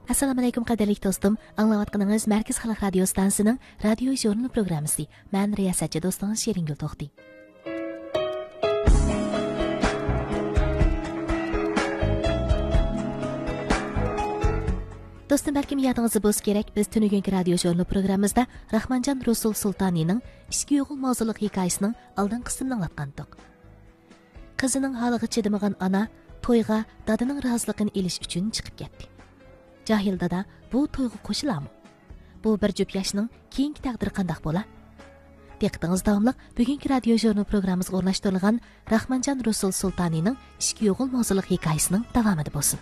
Assalamu alaykum qadirli do'stim. Anglayotganingiz Markaz Xalq radio stansiyasining radio jurnal programmasi. Men riyosatchi do'stingiz Sheringul To'xti. Do'stim, balkim yadingizda bo'lsa kerak, biz tunugungi radio jurnal programmamizda Rahmanjon Rusul Sultonining Ishki o'g'il mavzuliq hikoyasining oldin qismini anglatgandik. Qizining holiga chidamagan ana to'yga dadining roziligini olish uchun chiqib ketdi. Jahil dada bu to'yga qo'shilami? Bu bir jup yoshning keyingi taqdiri qanday bo'la? Diqqatingiz davomli bugungi radio jurnal programmamizga o'rnashtirilgan Rahmanjon Rusul Sultonining Ishki o'g'il mavzuliq hikoyasining davomida bo'lsin.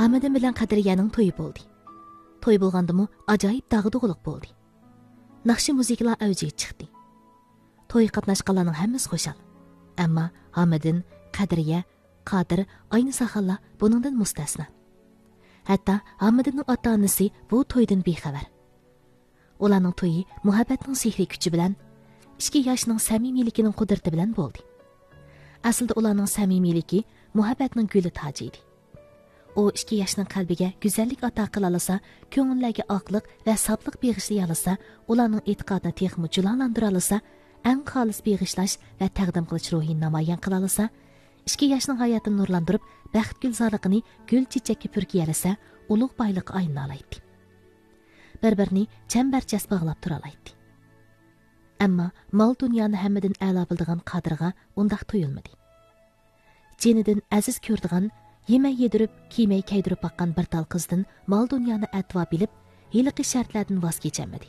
Hamidin bilan Qadriyaning to'yi bo'ldi. To'y bo'lgandimi, ajoyib dag'dug'liq bo'ldi. Naqshi musiqalar avjiga chiqdi. To'y qatnashganlarning hammasi xushal. Ammo Hamidin, Qadriya, Qodir, ayni saxalla buningdan mustasno. Hatto Hamidinning ota-onasi bu to'ydan bexabar. Ularning to'yi muhabbatning sehri kuchi bilan, 2 yoshning samimiyligining qudrati bilan bo'ldi. Aslida ularning samimiyligi muhabbatning guli toji edi. O 2 yoshning qalbiga go'zallik ato qila olsa, ko'ngillarga oqliq va soflik beg'ishlay olsa, ularning e'tiqodini texmi julanlantira olsa, eng xolis beg'ishlash va taqdim qilish ruhini namoyon qila olsa, 2 yoshning hayotini nurlantirib, baxt gulzorligini gul chechakka purkiy olsa, ulug' boyliqqa aylana oladi. Bir-birini chambarchas bog'lab tura oladi. Ammo mol dunyoni hammadan a'lo bildigan Qodirga undaq tuyulmadi. Jenidan aziz ko'rdigan yemay yedirib, kiymay kaydirib baqqan bir tal qizdan mol dunyoni atvo bilib, hiliqi shartlardan voz kechamadi.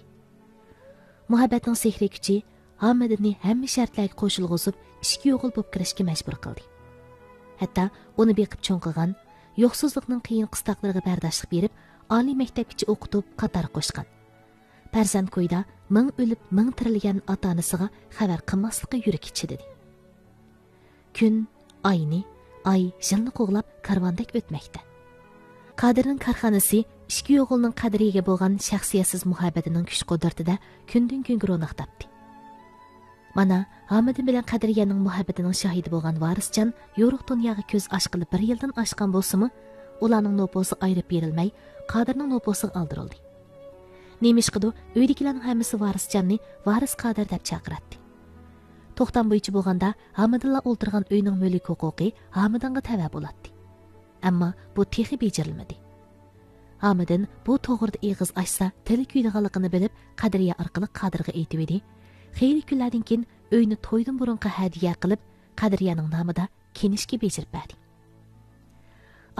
Muhabbatning sehri kuchi Hamidni hamma shartlarga qo'shilg'izib, 2 o'g'il bo'lib kirishga majbur qildi. Hatto uni beqib cho'nqigan, yo'qsizlikning qiyin qistoqlariga bardoshlik berib, oliy maktabgacha o'qitib, qator qo'shgan. Farzand qo'yda 1000 o'lib, 1000 tirilgan ota-onasiga xabar qilmaslikka yurak ichidi. Kun, oyni ay yilni qo'g'lab karvondek o'tmoqda. Qodirning korxonasi 2 o'g'ilning Qadriyaga bo'lgan shaxsiyatsiz muhabbatining kuch-qudratida kundan-kunga ro'naq topdi. Mana Hamidin bilan Qadriyaning muhabbatining shohidi bo'lgan varisjon yo'riq dunyoga ko'z ochqili 1 yildan oshgan bo'lsa-mu, ularning noposi ayirib berilmay, Qodirning noposiga oldirildi. Nemishqidu uydagilarning hammasi varisjonni varis Qodir deb chaqiradi. To'xtam bo'yicha bo'lganda Hamidilla o'ltirgan uyning mulk huquqi Hamidinga tava bo'ladi. Ammo bu texi bejirilmadi. Hamidin bu to'g'rida eg'iz ochsa, tili kuydiganligini bilib, Qadriya orqali Qodirga aytib edi. Xeyli kunlardan keyin uyni to'ydan burunqa hadiya qilib, Qadriyaning nomida kenishga bejirib berdi.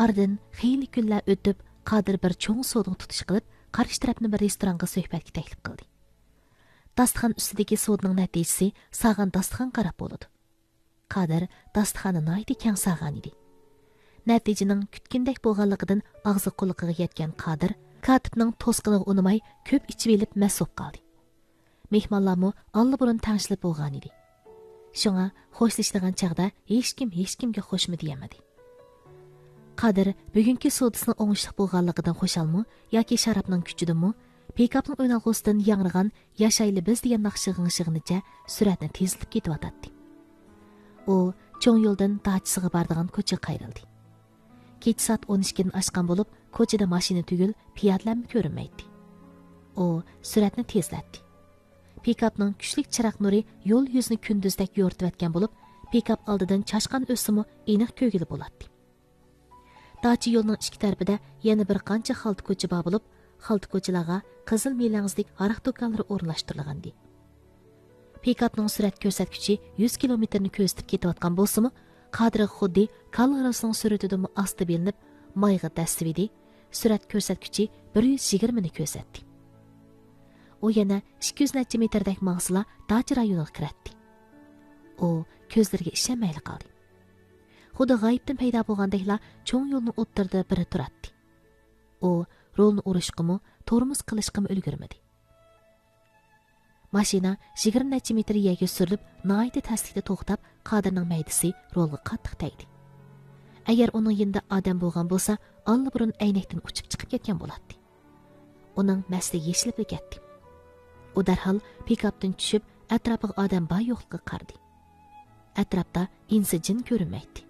Ardin xeyli kunlar o'tib, Qodir bir cho'ng soding tutish qilib, qarshi tarafni bir restoranga suhbatga taklif qildi. Dasturxon ustidagi sodning natijasi sağan dasturxon qarab bo'ladi. Qodir dasturxonni noyda keng sağan edi. Natijaning kutgandek bo'lganligidan og'zi quliqiga yetgan Qodir katibning to'sqiniga unamay ko'p ichib elib mas'ub qoldi. Mehmonlarmi allaburun tanishib bo'lgan edi. Shunga xo'shlashadigan chaqda hech kimga xo'shmi deyamadi. Qodir bugungi sodisning o'ngishli bo'lganligidan xo'shalmi yoki sharobning kuchidanmi? Pikapning o'ynalg'usidan yangragan yashayli biz degan naqshig'ingshig'inicha suratni tezlib ketyotdi. U cho'ng yo'ldan dachisiga boradigan ko'chaga qayrildi. Kech soat 12 dan oshgan bo'lib, ko'chada mashina tugul, piyodalarni ko'rinmaydi. U suratni tezlatdi. Pikapning kuchli chiroq nuri yo'l yuzini kunduzdek yo'rtayotgan bo'lib, pikap oldidan chashqan o'simi aniq ko'gili bo'ladi. Dachi yo'lning ikki tarafida yana bir qancha xalta ko'cha bor bo'lib, xalta ko'chalarga qizil melangizlik aroq do'konlari o'rnashtirilgandi. Pikapning surat ko'rsatkichi 100 kilometrni ko'zitib ketayotgan bo'lsa-mu, Qodir xuddi kamerasining suratidan asta belinib, mayga tasvidi, surat ko'rsatkichi 120 ni ko'rsatdi. u yana 200 necha metrdek mangsila dacha rayoniga kiratdi. U ko'zlariga ishonmay qoldi. Xuddi g'ayibdan paydo bo'lgandekla cho'ng yo'lning o'ttirida biri turadi. U rolni urishqimi, tormoz qilishqimi ulgurmadi. Mashina 20 necha metr yerga surilib, nihoyatda taslikda to'xtab, Qodirning maydisi rolga qattiq tegdi. Agar uning yinda odam bo'lgan bo'lsa, allaburun aynakdan uchib chiqib ketgan bo'ladi. Uning masli yeshilib ketdi. U darhol pikapdan tushib, atrofiga odam bor yo'qligiga qaradi. Atrofda insi jin ko'rinmaydi.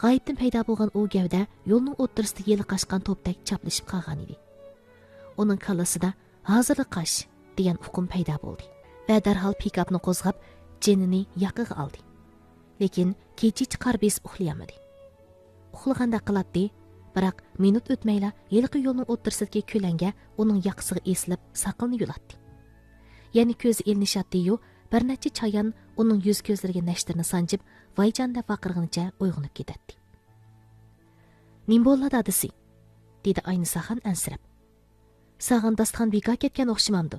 G'ayibdan paydo bo'lgan u gavda yo'lning o'ttirisida yeli qashqan to'pdak chaplashib qolgan edi. Uning kallasida hozirlik qash degan hukm paydo bo'ldi va darhol pikapni qo'zg'ab, jinini yoqiga oldi. Lekin kechich qarbes uxlayolmadi. Uxlaganda qiladi, biroq minut o'tmayla yilqi yo'lning o'ttirsidagi ko'langa uning yoqisiga esilib saqilni yulatdi. Ya'ni ko'zi ilnishadi-yu, bir necha chayon uning yuz ko'zlariga nashtirni sanjib, vayjonda vaqirg'inicha uyg'onib ketadi. "Nim bo'ladi adisi?" dedi Aynisaxon ansirab. "Sag'in dastxon beka ketgan o'xshamamdi.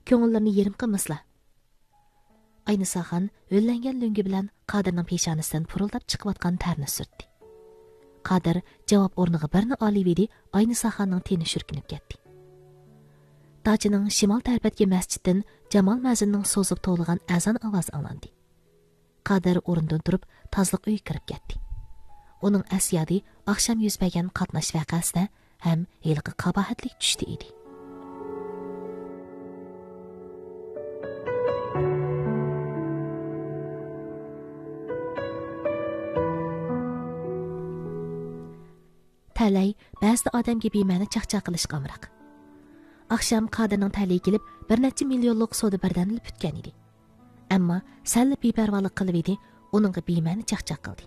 Ko'ngillarni yerim qilmaslar." Aynisaxon o'llangan lungi bilan Qodirning peshonasidan purildab chiqayotgan tarni surtdi. Qodir javob o'rniga birni olib edi, Aynisaxonning teni shurkinib ketdi. Dachining shimol tarafdagi masjiddan Jamol Mazinning so'zib to'lg'an azon ovozi anglandi. Qodir o'rnidan turib, tozliq uyga kirib ketdi. Uning asyadi oqshom yuz bergan qatnash vaqasida ham yilqi qabohatlik tushdi edi. Talay ba'zi odamga bema'ni chaqchaq qilishga amroq. Akşam Qodirning tali kelib, bir necha millionlik savdo birdanilib bitgan edi. Ammo salla beparvolik qilib edi, uningga bema'ni chaqchaq qildi.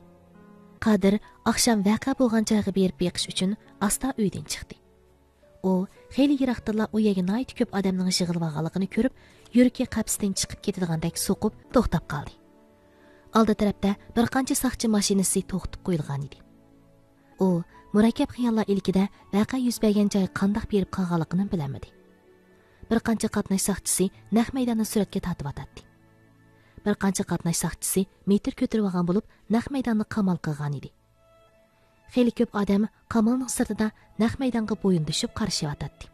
Qodir akşam vaqa bo'lgan joyga berib beqish uchun asta uydan chiqdi. U xeyli yiroqdala u yerga nihoyat ko'p odamning yig'ilganligini ko'rib, yuragi qapsidan chiqib ketadigandak so'qib, to'xtab qoldi. Oldi tarafda bir qancha saqchi mashinasi to'xtab qo'yilgan edi. U murakkab xiyollar ilkida vaqa yuz bergan joy qandoq berib qolganligini bilmadi. Bir qancha qatnash saqchisi naq maydonni suratga tortib atadi. Bir qancha qatnash saqchisi metr ko'tarib olgan bo'lib, naq maydonni qamal qilgan edi. Xeyli ko'p odam qamalning sirtida naq maydonga bo'yindishib qarishyotdi.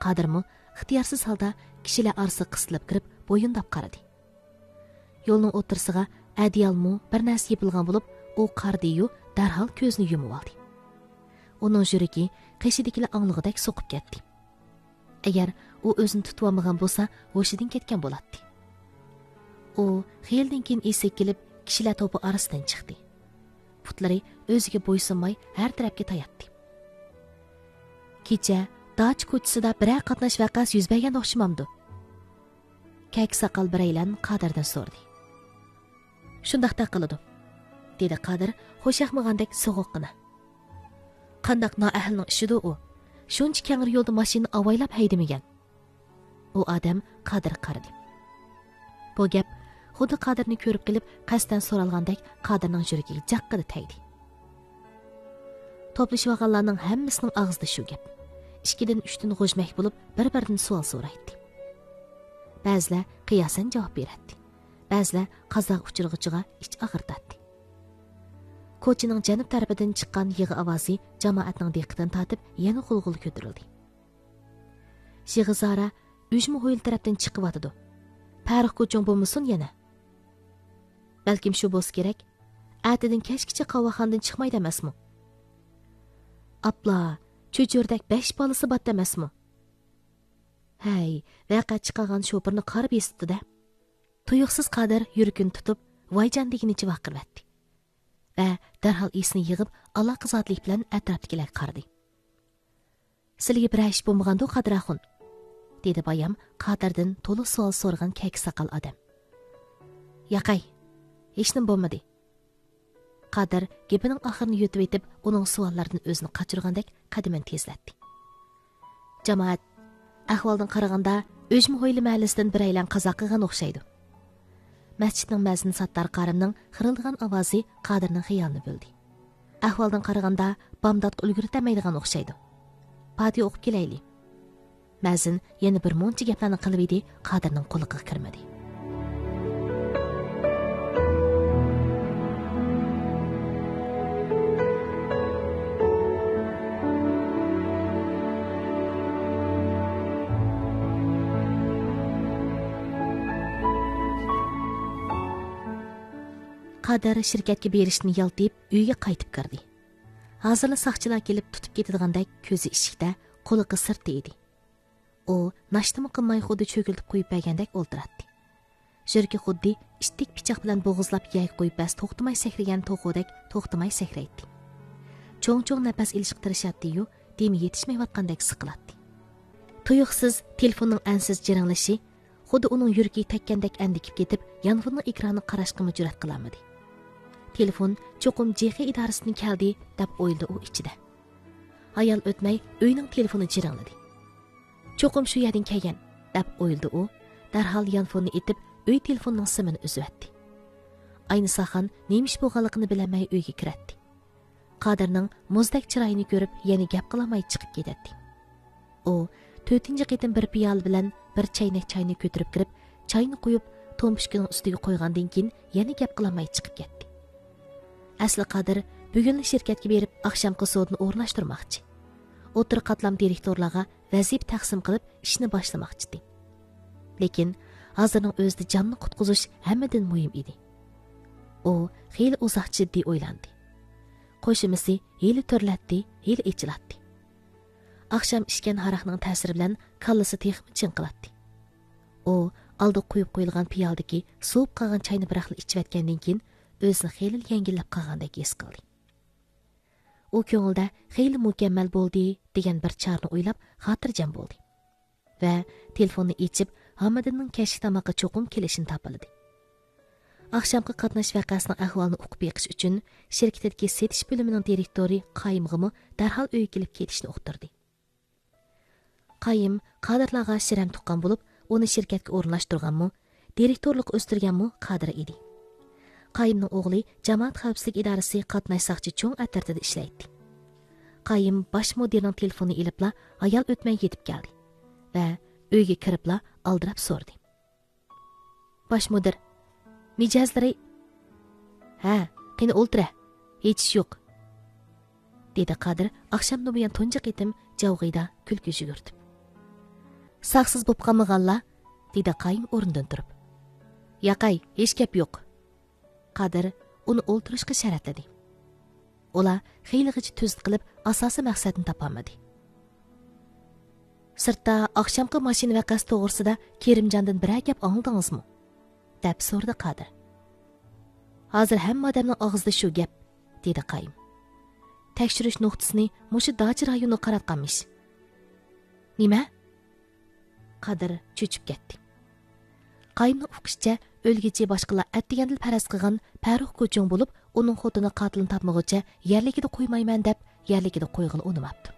Qodirmi ixtiyorsiz holda kishilar orasiga qisilib kirib bo'yindab qaradi. Yo'lning o'tirsiga adiyalmu bir narsa yepilgan bo'lib, u qardiyu darhol ko'zni yumib oldi. Uning yuragi qishidikilar anglig'idak so'qib ketdi. Agar u o'zini tutib olmagan bo'lsa, hushidan ketgan bo'ladi. U xiyildan keyin esi kelib, kishilar to'pi orasidan chiqdi. Putlari o'ziga bo'ysunmay har tarafga tayatdi. Kecha Dach ko'chisida biror qatnash vaqasi yuz bergan o'xshamamdi. Kak saqal biraylan Qodirdan so'radi. Shundaqda qiladi, dedi Qodir xo'shaqmagandek so'g'oqqina. Qandaq noahlning ishida u? Shuncha kangir yo'lda mashina avaylab haydamagan. U odam Qodir qaradi. Bu gap xuddi Qodirni ko'rib kelib, qasdan so'ralgandek Qodirning yuragiga jaqqida tegdi. To'plashib olganlarning hammasining og'zida shu gap. 2dan 3dan g'ojmak bo'lib, bir-biridan savol so'raydi. Ba'zilar qiyosan javob beradi. Ba'zilar qazoq uchirg'ichiga ich og'irtadi. Ko'chining janub tarafidan chiqqan yig'i ovozi jamoatning diqqatini tortib, yana g'ulg'ul ko'tarildi. Shig'izara Ujmu ho'yil tarafdan chiqyotdi. Farq ko'ching bo'lmasin yana. Balkim shu bo'lsa kerak. Atidan kashkicha qavoxondan chiqmaydi emasmi? Apla, cho'churdak 5 bolasi bot emasmi? Hay, vaqa chiqagan shopirni qarib esitdi-da. Tuyuqsiz Qodir yuragini tutib, voyjon deginicha vaqirlatdi. Va darhol esini yig'ib, Alloh qizotlik bilan atrofdagilarga qaradi. Sizga bir ish bo'lmaganda Qodirxon, dedi bayam Qodirdan to'liq savol so'ragan kek saqal odam. Yaqay, hech nima bo'lmadi. Qodir gapining oxirini yutib etib, uning savollaridan o'zini qochirgandek qadamini tezlatdi. Jamoat ahvoldan qaraganda Ujmu ho'yli mahallasidan bir aylan qazo qilgan o'xshaydi. Masjidning mazini Sattar qarimning xirildigan ovozi Qodirning xayolini bo'ldi. Ahvoldan qaraganda bomdodga ulgurtamaydigan o'xshaydi. Fatiha o'qib kelaylik. Мәзін yana bir muncha gaplarni qilib edi, Qadirning quliqiga kirmadi. Qadir shirkatga berishni yaltib, uyga qaytib kirdi. Hozirla saqchilar kelib tutib ketadigandak ko'zi eshikda, quliqi sirtda edi. U nashtimi qilmay xuddi cho'kiltib qo'yib bergandek o'ltiradi. Shirki xuddi ishtik pichoq bilan bo'g'izlab yay qo'yib bas to'xtamay sakragan to'qodek to'xtamay sakraydi. Cho'ng-cho'ng nafas ilishga tirishadi-yu, demi yetishmayotgandek siqiladi. Tuyuqsiz telefonning ansiz jiringlashi xuddi uning yuragi takkandek andikib ketib, yonfonning ekranini qarashga jur'at qilolmadi. Telefon cho'qim JX idorasidan keldi deb o'yladi u ichida. Ayol o'tmay uyning telefoni jiringladi. Cho'qim shu yerdan kelgan deb o'yladi u, darhol yonfonni etib uy telefonining simini uzatdi. Ayni saxan nemish bo'lganligini bilmay uyga kiradi. Qadirning muzdek chiroyini ko'rib, yana gap qilmay chiqib ketadi. U 4-chi qitim bir piyol bilan bir chaynak choyni ko'tarib kirib, choyni qo'yib, to'mpushkining ustiga qo'ygandan keyin yana gap qilmay chiqib ketdi. Asli Qadir bugun shirkatga berib, oqshomgi sodni o'rnashtirmoqchi. O'tir qatlam direktorlarga vazif taqsim qilib, ishni boshlamoqchi edi. Lekin hozirning o'zida jonni qutqizish hammadan muhim edi. U xeyli uzoq jiddiy o'ylandi. Qo'shimisi heli turlatdi, heli ichilatdi. Oqshom ishgan haraqning ta'siri bilan kallasi texmi chinqiladi. U oldi qo'yib qo'yilgan piyoldagi suvib qolgan choyni biraqli ichib o'tgandan keyin o'zini xeyli yengillab qolgandek his qildi. U ko'ngilda xeyli mukammal bo'ldi degan bir charni o'ylab xotirjam bo'ldi. Va telefonni ichib Hamidning kashf tamoqqa cho'qim kelishini topildi. Oqshomgi qatnash vaqasining ahvolini o'qib beqish uchun shirkatdagi setish bo'limining direktori Qayimg'imi darhol uyga kelib ketishni uqtirdi. Qayim Qadirlarga shiram tuqqan bo'lib, uni shirkatga o'rnashtirganmi, direktorlik o'stirganmi Qadir edi. Qayimning o'g'li jamoat xavfsizlik idorasi qatnash saqchi cho'ng atartida ishlaydi. Qayim bosh mudirning telefonini ilibla ayol o'tmay yetib keldi va uyga kiribla aldirab so'rdi. Bosh mudir, mijozlari ha, qani o'ltira, hech ish yo'q, dedi Qadir oqshomdan buyon tunji qitim javg'ida kulki yugurtib. Saqsiz bo'p qolmaganlar, dedi Qayim o'rnidan turib. Yaqay, hech gap yo'q. Qadir uni o'ltirishga sharatladi. Ular xeylig'icha tuzd qilib, asosiy maqsadini topolmadi. Sirtda oqshomgi mashina vaqasi to'g'risida Kerimjondan biror gap angladingizmi? deb so'radi Qadir. Hozir hamma odamning og'zida shu gap, dedi Qayim. Tekshirish nuqtasini mushu Dochi rayoniga qaratganmish. Nima? Qadir cho'chib ketdi. Qayimning uqishcha o'lgichi boshqalar atdigandil faraz qilgan Farruh ko'chong bo'lib, uning xotini qotilini topmaguncha yerligida qo'ymayman deb yerligida qo'yg'ini unimabdi.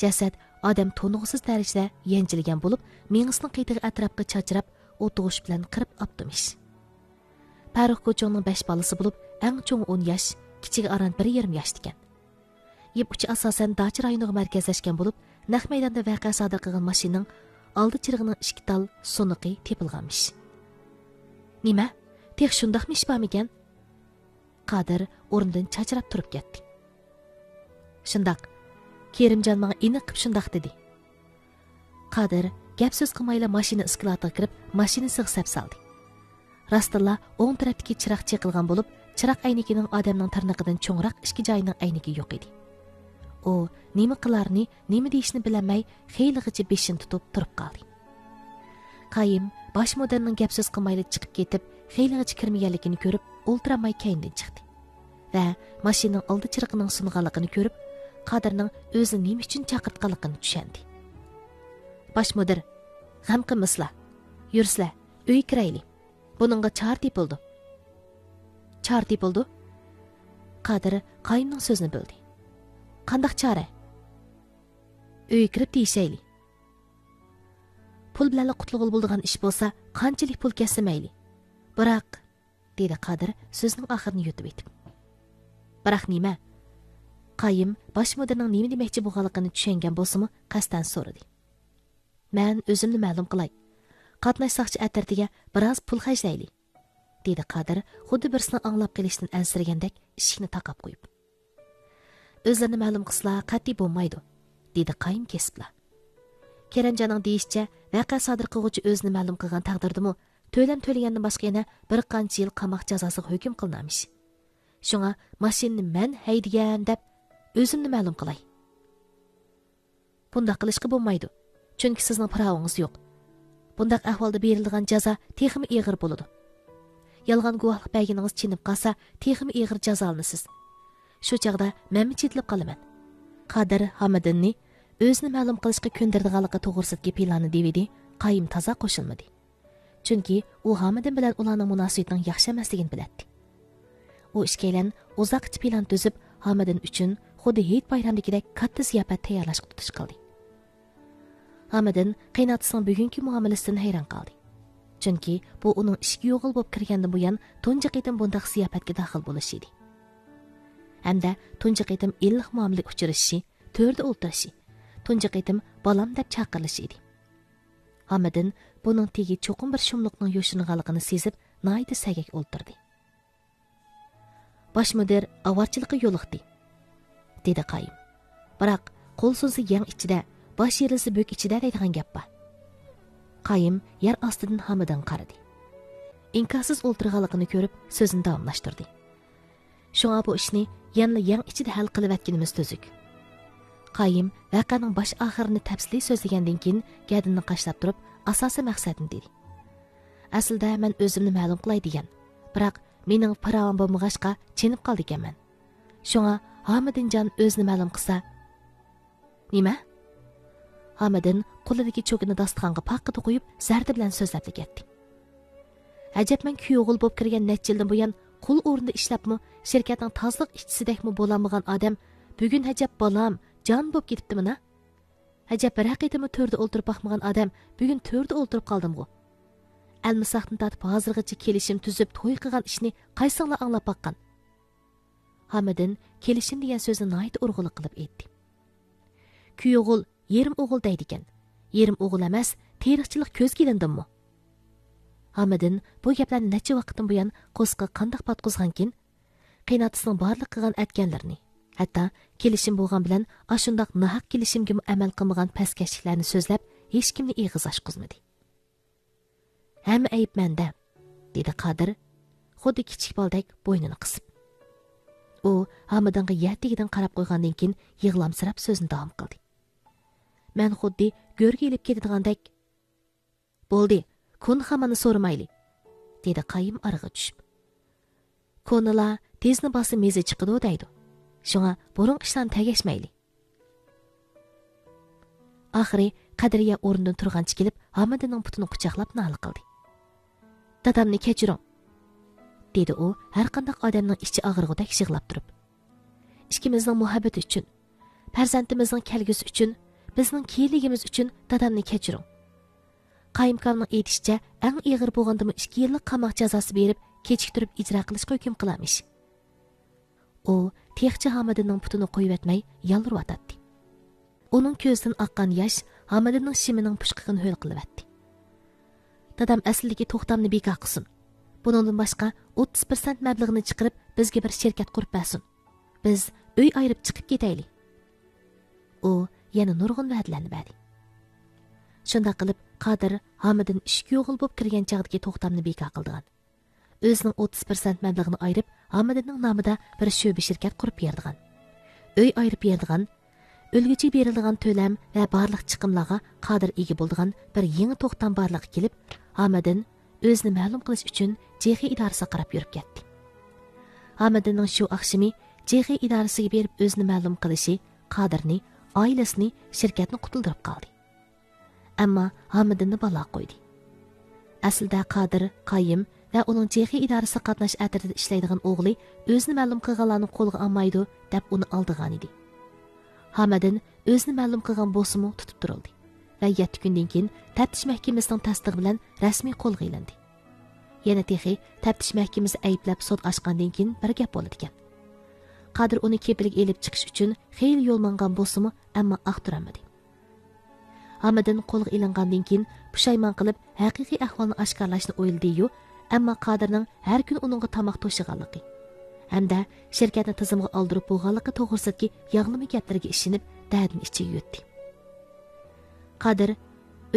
Jasad odam to'nug'siz darajada yanjilgan bo'lib, mengisining qitig'i atrofga chachirab, o'tug'ish bilan qirib optimish. Farruh ko'chongning 5 bolasi bo'lib, eng cho'ng 10 yosh, kichigi aran 1,5 yosh ekan. Yeb uchi asosan Dochi rayoniga markazlashgan bo'lib, naq maydonda voqea sodir qilgan mashinaning oldi chirig'ining 2 tal suniqi tepilganmish. Nima? Tex shundaqmi ish bormikan? Qadir o'rnidan chachirab turib ketdi. Shundaq. Kerimjon menga aniq qilib shundaq dedi. Qadir gap so'z qilmayla mashina iskilatiga kirib, mashinasiga sap soldi. Rastilla o'ng tarafdagi chiroq chaqilgan bo'lib, chiroq aynikining odamning tirnoqidan cho'ngroq ichki joyining ayniki yo'q edi. U nima qilarni, nima deyishni bilmay, xeylig'icha beshin tutib turib qoldi. Qayim bosh mudirning gap so'z qilmayla chiqib ketib, xeylig'icha kirmaganligini ko'rib, o'ltiramay keyindan chiqdi. Va mashinaning oldi chirog'ining sunganligini ko'rib, Qadirning o'zini nima uchun chaqirtganligini tushundi. Bosh mudir, g'am qilmaslar. Yursizlar, uy kiraylik. Buningga chor tepildi. Chor tepildi? Qadir Qayimning so'zini bildi. Qandaq chora? Uy kirib deyishayli. Pul bilan qutlug'ul bo'lgan ish bo'lsa, qanchalik pul kesamayli. Biroq, dedi Qadir so'zining oxirini yutib etib. Biroq nima? Qayim bosh mudirning nima demoqchi bo'lganligini tushungan bo'lsa-mu, qasdan so'radi. "Мен өзімні мәлім қылай. Qatnaşsaqçı әтіртіге біраз pul xərcləyli", dedi Qadir, xuddi birisini anglab qilishdan ansirgandek ishikni taqab qo'yib. "O'zlarini ma'lum qilsalar qat'iy bo'lmaydi", dedi Qayim kesibla. Keranjonning deyishicha, vaqa sodir qiluvchi o'zini ma'lum qilgan taqdirdimi, to'lam to'lagandan boshqa yana bir qancha yil qamoq jazosiga hukm qilinamish. Shunga mashinani men haydigan deb o'zimni ma'lum qilay. Bundaq qilishga bo'lmaydi, chunki sizning pravongiz yo'q. Bundaq ahvolda berilgan jazo texmi ig'ir bo'ladi. Yolg'on guvohlik berganingiz chinib qolsa, texmi ig'ir jazolanasiz. Shu chaqda men chetilib qolaman. Qadir Hamidinni o'zini ma'lum qilishga ko'ndirdiganligi to'g'risidagi planni DVD Qayim toza qo'shilmadi. Chunki u Hamidin bilan ularning munosabatining yaxshi emasligini biladi. U ishkaylan uzoqcha plan tuzib, Hamidin uchun xuddi Hayit bayramidagidek katta ziyofat tayyorlashga tutish qildi. Hamidin qiynatisining bugungi muomalasidan hayron qoldi. Chunki bu uning ishga yo'g'il bo'lib kirgandan buyon tunji qitim bunday ziyofatga daxil bo'lishi edi. Hamda tunji qitim illiq muomalaga uchrashi, to'rda o'ltirishi, tunji qitim balam deb chaqirilishi edi. Hamidin buning tegi cho'qim bir shumliqning yo'shinganligini sezib, nayda sagak o'ltirdi. Bosh mudir avorchilikqa yo'liqdi, dedi Qayim. Biroq qo'l so'zi yang ichida, bosh yerilsa bo'k ichida deydigan gap bor. Qayim yer ostidan Hamidin qaradi. Inkossiz o'ltirganligini ko'rib, so'zini davomlashtirdi. Shunga bu ishni yana yang ichida hal qilayotganimiz tuzuk. Qayim vaqaning bosh oxirini tafsili so'zlagandan keyin gadini qashlab turib, asosiy maqsadini dedi. Aslida men o'zimni ma'lum qilay degan, biroq mening paravam bo'lmag'achqa chenib qoldi ekanman. Shunga Hamidinjon o'zini ma'lum qilsa, nima? Hamidin qo'lidagi cho'kini dasturxonga paqqida qo'yib, zarda bilan so'zlab ketdi. Ajab, men kuyovg'il bo'lib kirgan necha yildan buyon qul o'rnida ishlabmi, shirkatning tozliq ishchisidekmi bo'lamagan odam bugun ajab balam, jon bo'lib ketibdimi-na? Ajab, bir haqiqatmi to'rda o'ltirib baxmagan odam bugun to'rda o'ltirib qoldim-ku. Almisaqdan tatib hozirgacha kelishim tuzib to'y qilgan ishni qaysinglar anglab baqqan? Hamidin kelishim degan so'zni nayt urg'uliq qilib aytdi. Kuyovg'il yerim o'g'il deydi ekan. Yerim o'g'il emas, teriqchilik ko'z kelindimmi? Hamidin bu gaplarni necha vaqtdan buyon qo'sqa qandoq patqizgankin, qiynatisining barliq qilgan aytganlarini, hatto kelishim bo'lgan bilan ashundoq nahaq kelishimga amal qilmagan pastkashliklarni so'zlab, hech kimni eg'iz ochqizmadi. Hamma ayb menda, dedi Qadir, xuddi kichik boldek bo'ynini qisib. U Hamidinga yatigidan qarab qo'ygandan keyin yig'lamsirab so'zini davom qildi. Men xuddi go'rga ilib ketadigandek, bo'ldi, kun hamani so'ramayli, dedi Qayim arig'i tushib. Ko'nila tezni bosib mezi chiqidi deydi. Shunga burun ishdan tegashmayli. Oxiri Qadriya o'rnidan turgancha kelib, Hamidinning putini quchoqlab noli qildi. Dadamni kechiring, dedi u har qanday odamning ichi og'rig'idek yig'lab turib. Ikkimizning muhabbati uchun, farzandimizning kelgusi uchun, bizning kiyligimiz uchun dadamni kechiring. Qayimkamning aytishicha, eng ig'ir bo'lgandimi 2 yillik qamoq jazosi berib, kechiktirib ijro qilishga hukm qilamish. U texchi Hamidinning putini qo'yib etmay yalvirayotdi. Uning ko'zidan oqqan yosh Hamidinning shimining pushqig'ini ho'l qilyapti. Dadam aslidagi to'xtamni bekor qilsin. Buningdan boshqa 30% mablag'ini chiqarib bizga bir shirkat qurib bersin. Biz uy ayirib chiqib ketaylik. U yana nurg'un va'dalarni berdi. Shunda qilib Qadir Hamidin ishga yo'g'il bo'lib kirgan chaqdagi to'xtamni bekor qildigan. O'zining 30% mablag'ini ayirib Hamidinning nomida bir sho'ba shirkat qurib berdigan. Uy ayirib berdigan, o'lguchi berilgan to'lam va barliq chiqimlarga Qadir ega bo'ldigan bir yangi to'xtam barliqqa kelib, Hamidin o'zini ma'lum qilish uchun JX idorasiga qarab yurib ketdi. Hamidinning shu oqshimi JX idorasiga berib o'zini ma'lum qilishi Qadirni, oilasini, shirkatni qutuldirib qoldi. Ammo Hamidinni balo qo'ydi. Aslida Qadir, Qayim va uning JX idorasi qatnash atrida ishlaydigan o'g'li o'zini ma'lum qilganlarni qo'lga olmaydi deb uni oldigan edi. Hamidin o'zini ma'lum qilgan bo'lsa-mu tutib turildi va 7 kundan keyin taftish mahkamasining tasdig'i bilan rasmiy qo'lga ilindi. Yana texi taftish mahkamasi ayblab sud ochgandan keyin bir gap bo'ldi ekan. Qadir uni kepilga elib chiqish uchun xeyli yo'l mangan bo'lsa-mu, ammo aqtiramadi. Hamidin qo'lga ilingandan keyin pushaymon qilib haqiqiy ahvolni oshkorlashni o'yladi-yu, ammo Qodirning har kun uningga tomoq to'shiganligi hamda shirkatni tizimga oldirib bo'lganligi to'g'risidagi yog'lama gaplarga ishinib, dardini ichiga yutdi. Qodir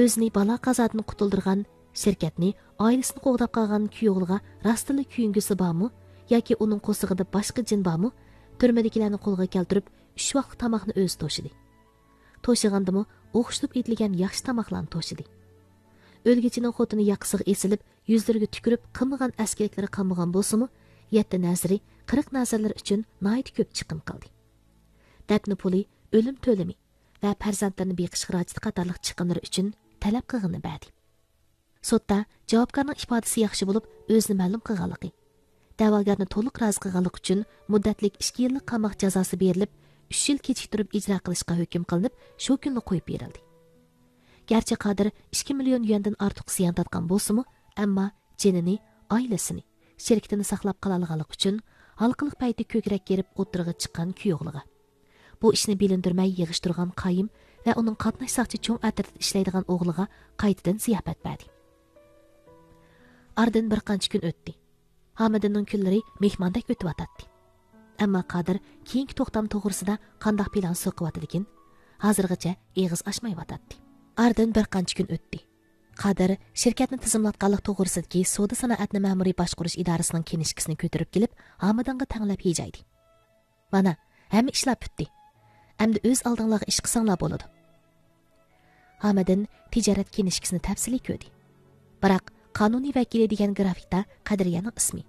o'zini balo qazodan qutuldirgan shirkatni, oilasini qo'g'dab qolgan kuyovliga rostli kuyingisi bormi yoki uning qo'sig'ida boshqa jin bormi, turmadagilarni qo'lga keltirib 3 vaqt tomoqni o'zi to'shidi. To'shigandimi o'xshitib etilgan yaxshi tomoqlarni to'shidi. O'lgichining xotini yaqisiga esilib, yuzlariga tukirib, qilmagan askarliklari qilmagan bo'lsa-mu, 7 nazari 40 nazarlar uchun nihoyat ko'p chiqim qildi. Dafni puli, o'lim to'limi va farzandlarni beqish xarajati qatorliq chiqimlar uchun talab qilg'ini berdi. Sotda javobgarning ifodasi yaxshi bo'lib, o'zini ma'lum qilganligi, da'vogarni to'liq rozi qilganlik uchun muddatlik 2 yillik qamoq jazosi berilib, 3 yil kechiktirib ijro qilishga hukm qilinib, shu kunni qo'yib berildi. Garchi Qodir 2 million yuandan ortiq ziyon tortgan bo'lsa-mu, ammo jinini, oilasini, shirkatini saqlab qola olganlik uchun halqiliq payti ko'krak kerib o'tirg'i chiqqan kuyovliga bu ishni bilindirmay yig'ishtirgan qayim va uning qatnash soqchi cho'ng atrofida ishlaydigan o'g'liga qaytadan ziyofat berdi. Ardan bir qancha kun o'tdi. Hamidinning kunlari mehmondek o'tib o'tdi. Ammo Qodir keyingi to'xtam to'g'risida qanday plan so'qiyotganligin hozirgacha eg'iz ochmay o'tdi. Ardan bir qancha kun o'tdi. Qodir shirkatni tizimlatganlik to'g'risidagi savdo sanoatni ma'muriy boshqarish idorasining kenishkisini ko'tarib kelib, Hamidinga tanglab hejaydi. Mana, hamma ishlar bitdi. Endi o'z oldinglarga ish qilsanglar bo'ladi. Hamidin tijorat kenishkisini tafsiliy ko'rdi. Biroq qonuniy vakili degan grafikda Qadiriyaning ismi,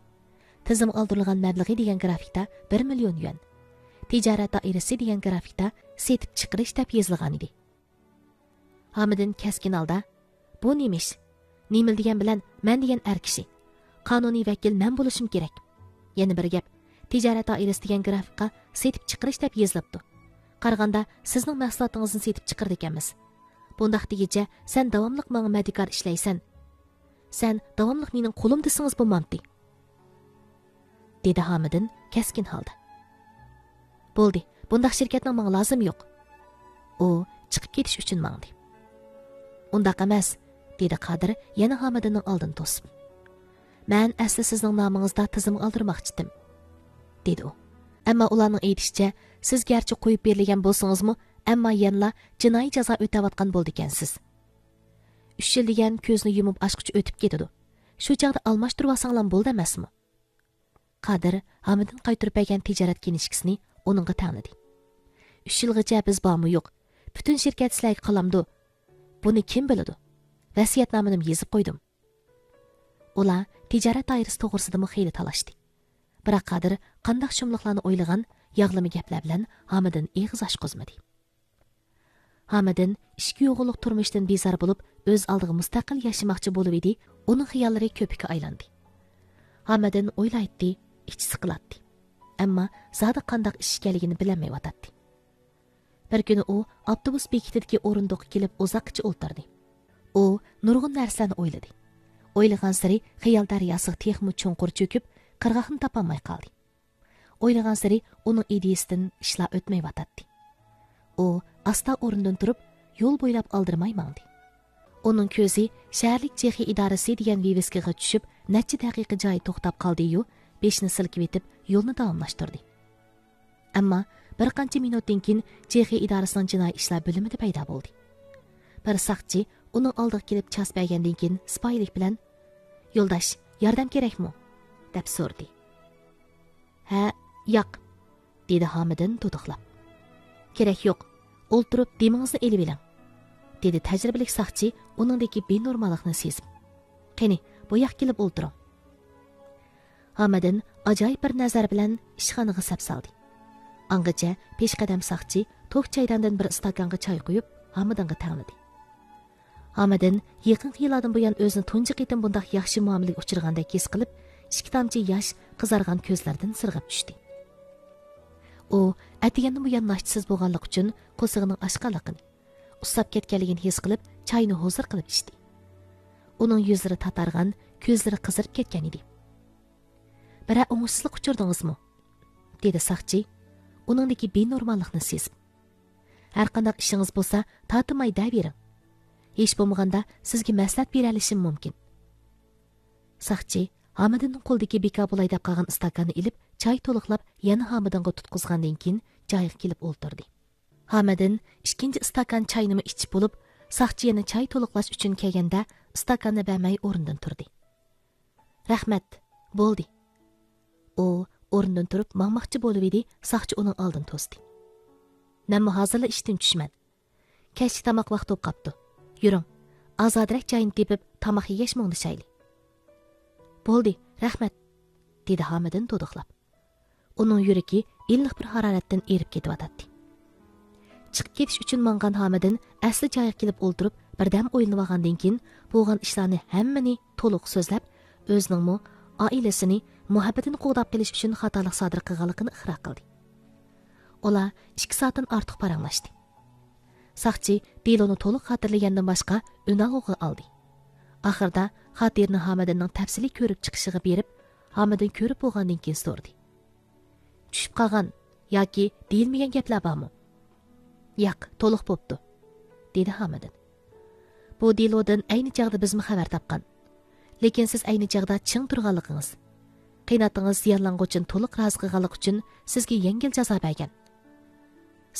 tizim oldirilgan mablag'i degan grafikda 1 million yuan, tijorat doirasi degan grafikda setib chiqarish deb yozilgan edi. Hamidin keskin holda, bu nemish? Nemil degan bilan men degan er kishi. Qonuniy vakil men bo'lishim kerak. Yana bir gap, tijorat doirasi degan grafikka setib chiqarish deb yozilibdi. Qaraganda sizning mahsulotingizni setib chiqirdi ekanmiz. Bundaq degicha sen davomliq menga madikor ishlaysan. Sen davomliq mening qo'lim desingiz bo'lmamdi. Dedi Hamidin keskin holda. Bo'ldi, bundaq shirkatning menga lozim yo'q. U chiqib ketish uchun mangdi. Undaq emas, dedi Qodir yana Hamidinning oldini to'sib. Men asli sizning nomingizda tizim oldirmoqchi edim, dedi u. Ammo ularning aytishicha, siz garchi qo'yib berilgan bo'lsangizmi, ammo yana jinoiy jazo o'tayotgan bo'ldi ekansiz. 3 yil degan ko'zni yumib ochqicha o'tib ketadi. Shu chaqda almashtirib olsanglar bo'ldi emasmi? Qodir Hamidin qaytirib bergan tijorat kenishkisini uningga tanladi. 3 yilgacha biz bormi yo'q, butun shirkat sizlarga qolamdi. Buni kim biladi? Vasiyatnomani yozib qo'ydim. Ular tijorat doirasi to'g'risida xeyli talashdi. Biroq Qodir qanday shumliqlarni o'ylagan yog'lama gaplar bilan Hamidin eg'iz ochqizmadi. Hamidin ishki yo'g'liq turmushdan bezor bo'lib, o'z oldiga mustaqil yashamoqchi bo'lib edi, uning xiyollari ko'pikka aylandi. Hamidin o'ylaydi, ichi siqiladi. Ammo zodi qanday ish ekanligini bilmay o'tadi. Bir kuni u avtobus bekitidagi o'rindiqqa kelib uzoqcha o'ltirdi. U nurg'un narsalarni o'yladi. O'ylagan sari xiyol daryosiga texmi cho'nqur cho'kib, qirg'oqni topolmay qoldi. O'ylagan sari uning ideyasidan ishlar o'tmay o'tadi. U asta o'rnidan turib, yo'l bo'ylab oldirmay mangdi. Uning ko'zi shaharlik chexiy idorasi degan viveskaga tushib, necha daqiqa joyi to'xtab qoldi-yu, beshini silkib etib, yo'lni davomlashtirdi. Ammo bir qancha minutdan keyin chexiy idorasining jinoiy ishlar bo'limida paydo bo'ldi. Bir saqchi uning oldiga kelib chas bergandan keyin sipoyilik bilan "Yo'ldosh, yordam kerakmi?" deb so'rdi. "Ha, yo'q", dedi Hamidin to'toqlab. "Kerak yo'q. O'ltirib demingizni elib eling", dedi tajribali saqchi uningdagi benormallikni sezib. "Qani, bu yoqqa kelib o'ltiring." Hamidin ajoyib bir nazar bilan ishxonaga sap soldi. Angacha peshqadam saqchi to'q chaydandan bir stakanga choy quyib, Hamidinga tanladi. Hamidin yaqinqi yillardan buyon o'zini tunji qitim bunday yaxshi muomalaga uchirgandek his qilib, 2 tomchi yosh qizargan ko'zlaridan sirg'ib tushdi. U atigandan buyon nashtsiz bo'lganlik uchun qo'sig'ining oshqanligini, usab ketganligini his qilib, choyni hozir qilib ichdi. Uning yuzlari tatargan, ko'zlari qizarib ketgan edi. "Bira o'ngishsizlik uchirdingizmi?" dedi saqchi, uningdagi benormallikni sezib. "Har qanday ishingiz bo'lsa, tatimay davering", hech bo'lmaganda sizga maslahat bera olishim mumkin. Saqchi Hamidinning qo'ldagi beka bo'lay deb qolgan istakanni ilib, choy to'liqlab, yana Hamidinga tutqizgandan keyin joyiga kelib o'ltirdi. Hamidin ikkinchi istakan choyni ichib bo'lib, saqchi yana choy to'liqlash uchun kelganda istakanni bermay o'rnidan turdi. Rahmat, bo'ldi. U o'rnidan turib maqmoqchi bo'lib edi, saqchi uning oldin to'sdi. Namma hozirla ishdan tushman. Kechki tomoq vaqti bo'lib qopti. Yuring, ozodroq joyni tepib tomoq yeyish mo'ngdishayli. Bo'ldi, rahmat, dedi Hamidin to'diqlab. Uning yuragi illiq bir haroratdan erib ketyotdi. Chiqib ketish uchun mangan Hamidin asli joyiga kelib o'ltirib, birdam o'ylanib olgandan keyin bo'lgan ishlarni hammani to'liq so'zlab, o'zining oilasini muhabbatini qo'g'dab qilish uchun xatolik sodir qilganligini iqror qildi. Ular 2 soatdan ortiq paranglashdi. Saqchi Diloni to'liq xotirlagandan boshqa unag'o'g'i oldi. Oxirida xotirni Hamidinning tafsili ko'rib chiqishiga berib, Hamidin ko'rib bo'lgandan keyin so'rdi. Tushib qolgan yoki deyilmagan gaplar bormi? Yo'q, to'liq bo'pti, dedi Hamidin. Bu Dilodan ayni chaqda bizmi xabar topgan. Lekin siz ayni chaqda ching turganligingiz, qiynatingiz ziyonlanguchun to'liq rozi qilganlik uchun sizga yengil jazo bergan.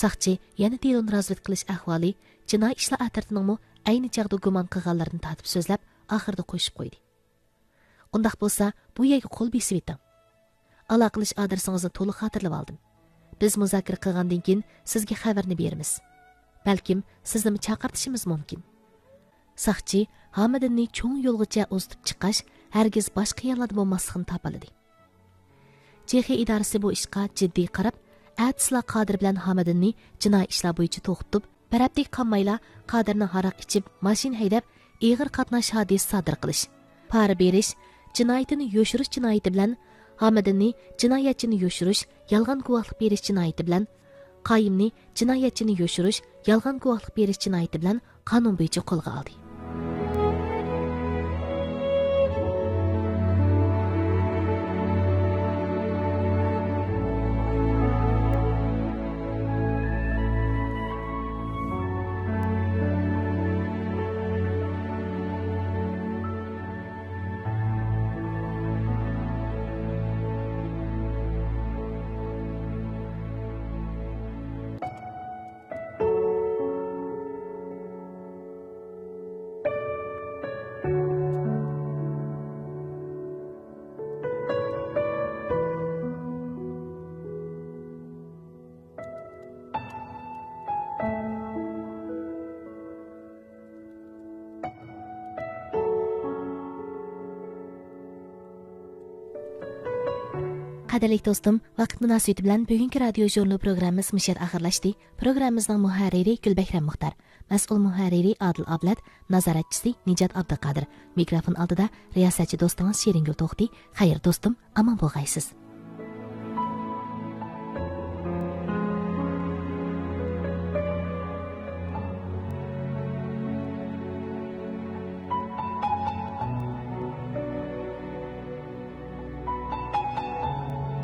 Saqchi yana Diloni razvid qilish ahvoli jinoiy ishlar atirtining ayni chaqda gumon qilganlarni tatib so'zlab, oxirida qo'shib qo'ydi. Undaq bo'lsa, bu yerga qo'l besib eting. Aloqalish adresingizni to'liq xotirlab oldim. Biz muzokara qilgandan keyin sizga xabarni beramiz. Balkim sizni chaqirtishimiz mumkin. Saqchi Hamidinni cho'ng yo'lgacha o'zitib chiqash hargiz boshqa yerlarda bo'lmasligini topildi. Chexiya idorasi bu ishga jiddiy qarab, Atisla Qodir bilan Hamidinni jinoiy ishlar bo'yicha to'xtatib, barabdek qolmayla Qodirni haroq ichib, mashina haydab, ig'ir qatnash hodisi sodir qilish, pora berish, jinoyatini yo'shirish jinoyati bilan Hamidinni jinoyatchini yo'shirish, yolg'on guvohlik berish jinoyati bilan Qoyimni jinoyatchini yo'shirish, yolg'on guvohlik berish jinoyati bilan qonun bo'yicha qo'lga oldi. Qadrli do'stim, vaqt munosabati bilan bugungi radio jurnal programmamiz mushat oxirlashdi. Programmamizning muharriri Gulbahram Muxtar, mas'ul muharriri Adil Ablat, nazoratchisi Nijat Abduqodir. Mikrofon oldida riyosatchi do'stingiz Sheringul To'xti. Xayr do'stim, omon bo'lg'aysiz.